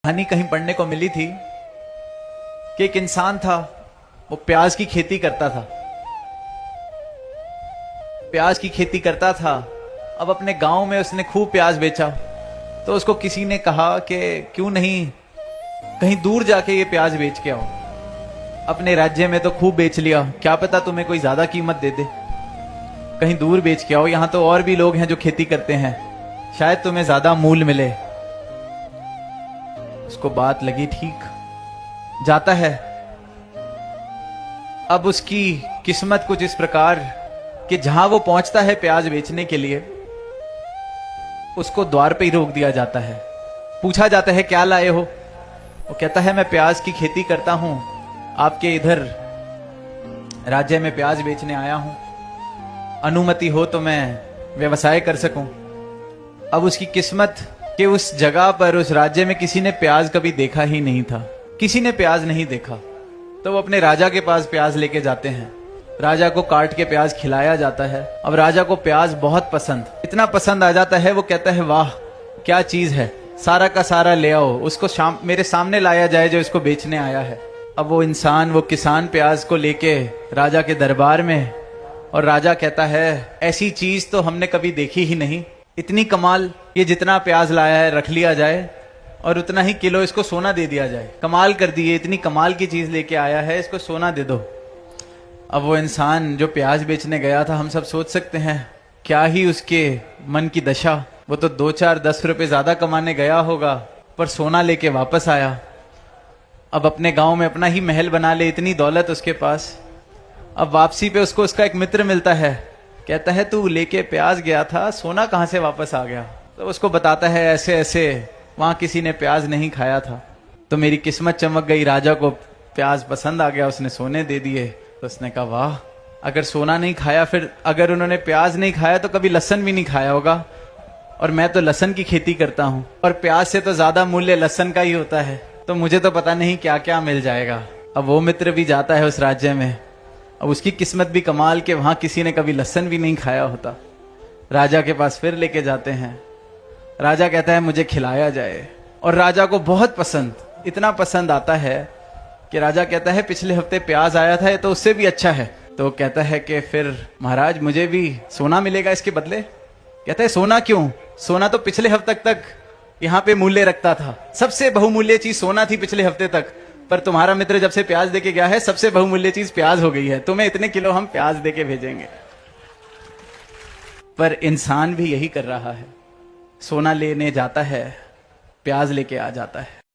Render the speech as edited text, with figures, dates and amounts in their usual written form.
कहानी कहीं पढ़ने को मिली थी कि एक इंसान था, वो प्याज की खेती करता था। प्याज की खेती करता था। अब अपने गांव में उसने खूब प्याज बेचा, तो उसको किसी ने कहा कि क्यों नहीं कहीं दूर जाके ये प्याज बेच के आओ। अपने राज्य में तो खूब बेच लिया, क्या पता तुम्हें कोई ज्यादा कीमत दे दे, कहीं दूर बेच के आओ, यहां तो और भी लोग हैं जो खेती करते हैं, शायद तुम्हें ज्यादा मूल्य मिले। उसको बात लगी, ठीक, जाता है। अब उसकी किस्मत कुछ इस प्रकार कि जहां वो पहुंचता है प्याज बेचने के लिए, उसको द्वार पे ही रोक दिया जाता है। पूछा जाता है क्या लाए हो? वो कहता है मैं प्याज की खेती करता हूं, आपके इधर राज्य में प्याज बेचने आया हूं, अनुमति हो तो मैं व्यवसाय कर सकूं। अब उसकी किस्मत कि उस जगह पर, उस राज्य में किसी ने प्याज कभी देखा ही नहीं था, किसी ने प्याज नहीं देखा। तो वो अपने राजा के पास प्याज लेके जाते हैं, राजा को काट के प्याज खिलाया जाता है। अब राजा को प्याज बहुत पसंद, इतना पसंद आ जाता है, वो कहता है वाह क्या चीज है, सारा का सारा ले आओ, उसको मेरे सामने लाया जाए जो इसको बेचने आया है। अब वो इंसान, वो किसान प्याज को लेके राजा के दरबार में, और राजा कहता है ऐसी चीज तो हमने कभी देखी ही नहीं, इतनी कमाल, ये जितना प्याज लाया है रख लिया जाए और उतना ही किलो इसको सोना दे दिया जाए। कमाल कर दी, इतनी कमाल की चीज लेके आया है, इसको सोना दे दो। अब वो इंसान जो प्याज बेचने गया था, हम सब सोच सकते हैं क्या ही उसके मन की दशा। वो तो 2-4-10 रुपए ज्यादा कमाने गया होगा, पर सोना लेके वापस आया। अब अपने गांव में अपना ही महल बना ले, इतनी दौलत उसके पास। अब वापसी पे उसको उसका एक मित्र मिलता है, कहता है तू लेके प्याज गया था, सोना कहां से वापस आ गया? तो उसको बताता है ऐसे ऐसे वहां किसी ने प्याज नहीं खाया था, तो मेरी किस्मत चमक गई, राजा को प्याज पसंद आ गया, उसने सोने दे दिए। तो उसने कहा वाह, अगर सोना नहीं खाया, फिर अगर उन्होंने प्याज नहीं खाया तो कभी लहसन भी नहीं खाया होगा, और मैं तो लहसन की खेती करता हूं और प्याज से तो ज्यादा मूल्य लहसन का ही होता है, तो मुझे तो पता नहीं क्या क्या मिल जाएगा। अब वो मित्र भी जाता है उस राज्य में, अब उसकी किस्मत भी कमाल के वहां किसी ने कभी लहसन भी नहीं खाया होता। राजा के पास फिर लेके जाते हैं, राजा कहता है मुझे खिलाया जाए, और राजा को बहुत पसंद, इतना पसंद आता है कि राजा कहता है पिछले हफ्ते प्याज आया था, ये तो उससे भी अच्छा है। तो कहता है कि फिर महाराज मुझे भी सोना मिलेगा इसके बदले? कहता है सोना क्यों, सोना तो पिछले हफ्ते तक यहाँ पे मूल्य रखता था, सबसे बहुमूल्य चीज सोना थी पिछले हफ्ते तक, पर तुम्हारा मित्र जब से प्याज देके गया है, सबसे बहुमूल्य चीज प्याज हो गई है, तुम्हें इतने किलो हम प्याज देके भेजेंगे। पर इंसान भी यही कर रहा है, सोना लेने जाता है, प्याज लेके आ जाता है।